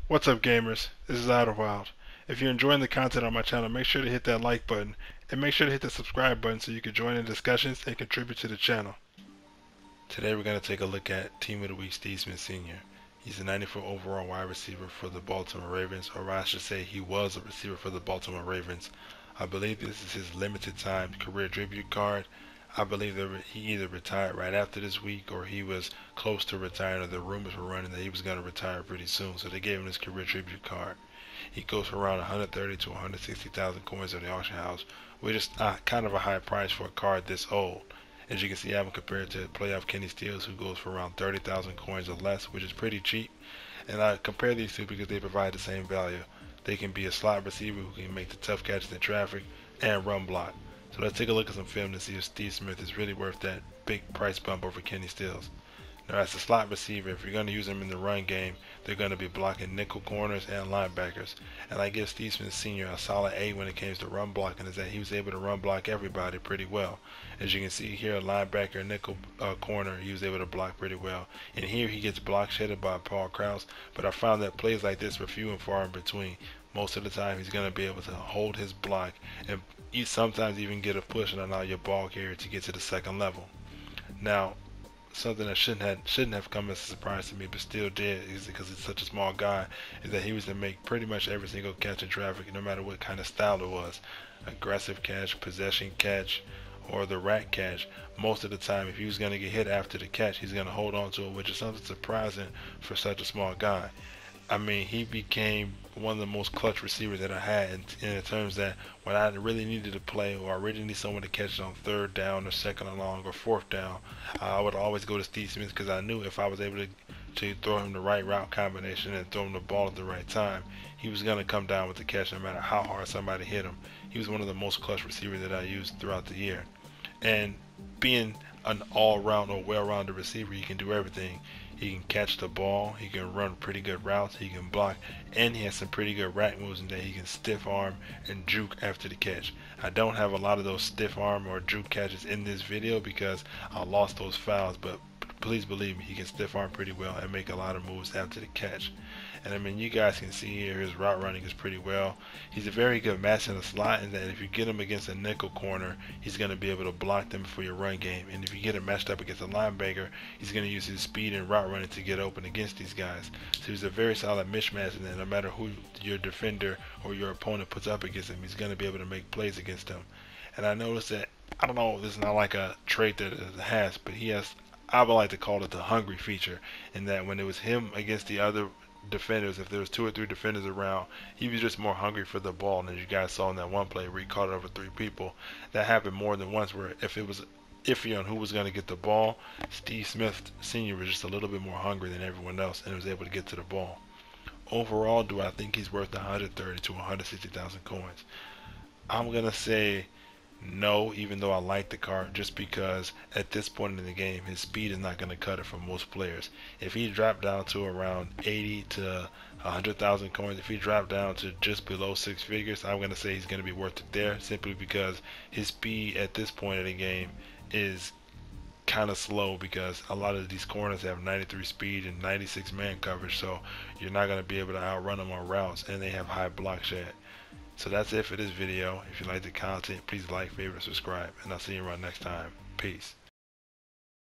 What's up, gamers? This is Wild. If you're enjoying the content on my channel, make sure to hit that like button and make sure to hit the subscribe button so you can join in discussions and contribute to the channel. Today we're going to take a look at Team of the Week Steve Smith Sr. He's a 94 overall wide receiver for the Baltimore Ravens, or I should say he was a receiver for the Baltimore Ravens. I believe this is his limited time career tribute card. I believe that he either retired right after this week or he was close to retiring, or the rumors were running that he was going to retire pretty soon, so they gave him this career tribute card. He goes for around 130 to 160,000 coins at the auction house, which is kind of a high price for a card this old. As you can see, I have him compared to playoff Kenny Stills, who goes for around 30,000 coins or less, which is pretty cheap. And I compare these two because they provide the same value. They can be a slot receiver who can make the tough catches in traffic and run block. So let's take a look at some film to see if Steve Smith is really worth that big price bump over Kenny Stills. Now, as a slot receiver, if you're going to use them in the run game, they're going to be blocking nickel corners and linebackers. And I give Steve Smith Sr. a solid A when it comes to run blocking, is that he was able to run block everybody pretty well. As you can see here, linebacker, nickel corner, he was able to block pretty well. And here he gets block shedded by Paul Krause, but I found that plays like this were few and far in between. Most of the time, he's going to be able to hold his block and sometimes even get a push and allow your ball carrier to get to the second level. Now, something that shouldn't have come as a surprise to me, but still did, is because he's such a small guy, is that he was to make pretty much every single catch in traffic, no matter what kind of style it was. Aggressive catch, possession catch, or the rat catch. Most of the time, if he was going to get hit after the catch, he's going to hold on to it, which is something surprising for such a small guy. I mean, he became one of the most clutch receivers that I had in terms that when I really needed to play, or I really need someone to catch on third down or second and long or fourth down, I would always go to Steve Smith, because I knew if I was able to throw him the right route combination and throw him the ball at the right time, he was going to come down with the catch no matter how hard somebody hit him. He was one of the most clutch receivers that I used throughout the year. And being an all-round or well-rounded receiver, he can do everything. He can catch the ball, he can run pretty good routes, he can block, and he has some pretty good rack moves in that he can stiff arm and juke after the catch. I don't have a lot of those stiff arm or juke catches in this video because I lost those fouls, but please believe me, he can stiff arm pretty well and make a lot of moves after the catch. And I mean, you guys can see here his route running is pretty well. He's a very good match in the slot, in that if you get him against a nickel corner, he's going to be able to block them for your run game. And if you get him matched up against a linebacker, he's going to use his speed and route running to get open against these guys. So he's a very solid mismatch, and no matter who your defender or your opponent puts up against him, he's going to be able to make plays against them. And I noticed that, I don't know, this is not like a trait that it has, but he has, I would like to call it the hungry feature, in that when it was him against the other defenders, if there was 2 or 3 defenders around, he was just more hungry for the ball. And as you guys saw in that one play where he caught it over 3 people, that happened more than once, where if it was iffy on who was going to get the ball, Steve Smith Sr. was just a little bit more hungry than everyone else and was able to get to the ball. Overall, do I think he's worth 130 to 160,000 coins? I'm going to say no, even though I like the card, just because at this point in the game, his speed is not going to cut it for most players. If he dropped down to around 80 to 100,000 coins, if he dropped down to just below 6 figures, I'm going to say he's going to be worth it there, simply because his speed at this point in the game is kind of slow, because a lot of these corners have 93 speed and 96 man coverage, so you're not going to be able to outrun them on routes, and they have high block shed. So that's it for this video. If you like the content, please like, favorite, subscribe, and I'll see you around next time. Peace.